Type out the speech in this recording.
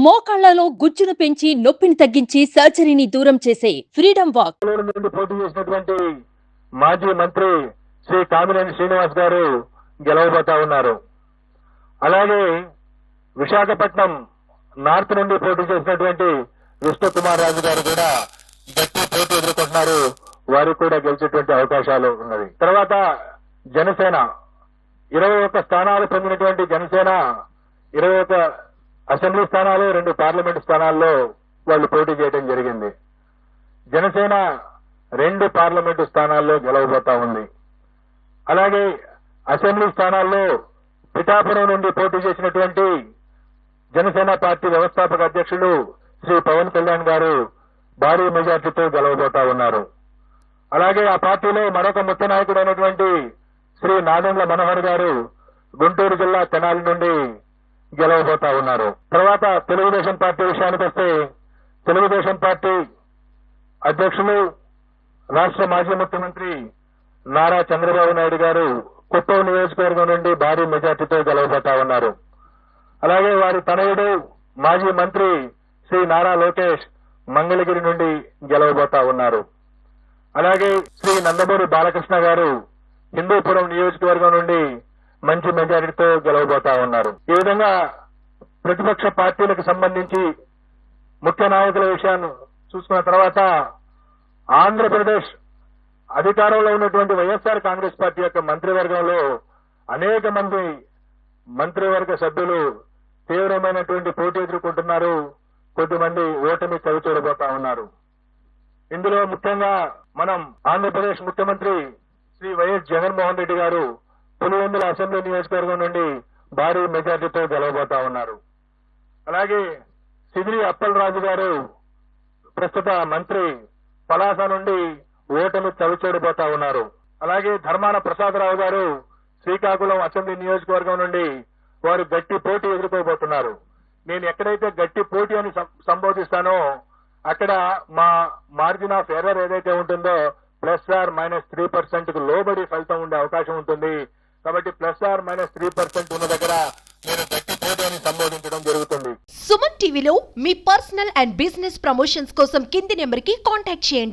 మోకాళ్లలో గుజ్జును పెంచి నొప్పిని తగ్గించి సర్జరీని దూరం చేసే ఫ్రీడమ్ వాక్ నుండి పోటీ చేసినటువంటి మాజీ మంత్రి శ్రీ కామినేని శ్రీనివాస్ గారు గెలవబోతా ఉన్నారు. అలాగే విశాఖపట్నం నార్త్ నుండి పోటీ చేసినటువంటి విష్ణు కుమార్ రాజు గారు కూడా గట్టి పోటీ ఎదుర్కొంటున్నారు. వారికి కూడా గెలిచేటువంటి అవకాశాలు ఉన్నది. తర్వాత జనసేన 21 స్థానాలు పొందినటువంటి జనసేన 21 అసెంబ్లీ స్థానాలు 2 పార్లమెంట్ స్థానాల్లో వాళ్ళు పోటీ చేయడం జరిగింది. జనసేన 2 పార్లమెంటు స్థానాల్లో గెలవబోతా ఉంది. అలాగే అసెంబ్లీ స్థానాల్లో పిఠాపురం నుండి పోటీ చేసినటువంటి జనసేన పార్టీ వ్యవస్థాపక అధ్యక్షులు శ్రీ పవన్ కళ్యాణ్ గారు భారీ మెజార్టీతో గెలవబోతా ఉన్నారు. అలాగే ఆ పార్టీలో మరొక ముఖ్య నాయకుడైనటువంటి శ్రీ నాదెండ్ల మనోహర్ గారు గుంటూరు జిల్లా తెనాలి నుండి గెలవబోతా ఉన్నారు. తర్వాత తెలుగుదేశం పార్టీ విషయానికి వస్తే తెలుగుదేశం పార్టీ అధ్యక్షులు రాష్ట్ర మాజీ ముఖ్యమంత్రి నారా చంద్రబాబు నాయుడు గారు కుప్పం నియోజకవర్గం నుండి భారీ మెజార్టీతో గెలవబోతా ఉన్నారు. అలాగే వారి తనయుడు మాజీ మంత్రి శ్రీ నారా లోకేష్ మంగళగిరి నుండి గెలవబోతా ఉన్నారు. అలాగే శ్రీ నందమూరి బాలకృష్ణ గారు హిందూపురం నియోజకవర్గం నుండి మంచి మెజారిటీతో గెలవబోతా ఉన్నారు. ఈ విధంగా ప్రతిపక్ష పార్టీలకు సంబంధించి ముఖ్య నాయకుల విషయాన్ని చూసుకున్న తర్వాత ఆంధ్రప్రదేశ్ అధికారంలో ఉన్నటువంటి వైఎస్ఆర్ కాంగ్రెస్ పార్టీ యొక్క మంత్రివర్గంలో అనేక మంది మంత్రివర్గ సభ్యులు తీవ్రమైనటువంటి పోటీ ఎదుర్కొంటున్నారు. కొద్దిమంది ఓటమి చవిచూడబోతా ఉన్నారు. ఇందులో ముఖ్యంగా మనం ఆంధ్రప్రదేశ్ ముఖ్యమంత్రి శ్రీ వైఎస్ జగన్మోహన్ రెడ్డి గారు పులివెందుల అసెంబ్లీ నియోజకవర్గం నుండి భారీ మెజార్టీతో గెలవబోతా ఉన్నారు. అలాగే సిదిరి అప్పలరాజు గారు ప్రస్తుత మంత్రి పలాస నుండి ఓటమి చవిచూడబోతా ఉన్నారు. అలాగే ధర్మాన ప్రసాదరావు గారు శ్రీకాకుళం అసెంబ్లీ నియోజకవర్గం నుండి వారు గట్టి పోటీ ఎదుర్కోబోతున్నారు. నేను ఎక్కడైతే గట్టి పోటీ అని సంబోధిస్తానో అక్కడ మా మార్జిన్ ఆఫ్ ఎర్రర్ ఏదైతే ఉంటుందో +/- 3% కు లోబడి ఫలితం ఉండే అవకాశం ఉంటుంది. కాబట్టి +/- 3% ఉన్న దగ్గర నేను గట్టి పోటీ అని సంబోధించడం జరుగుతుంది. సుమన్ టీవీలో మీ పర్సనల్ అండ్ బిజినెస్ ప్రమోషన్స్ కోసం కింది నెంబర్ కి కాంటాక్ట్ చేయండి.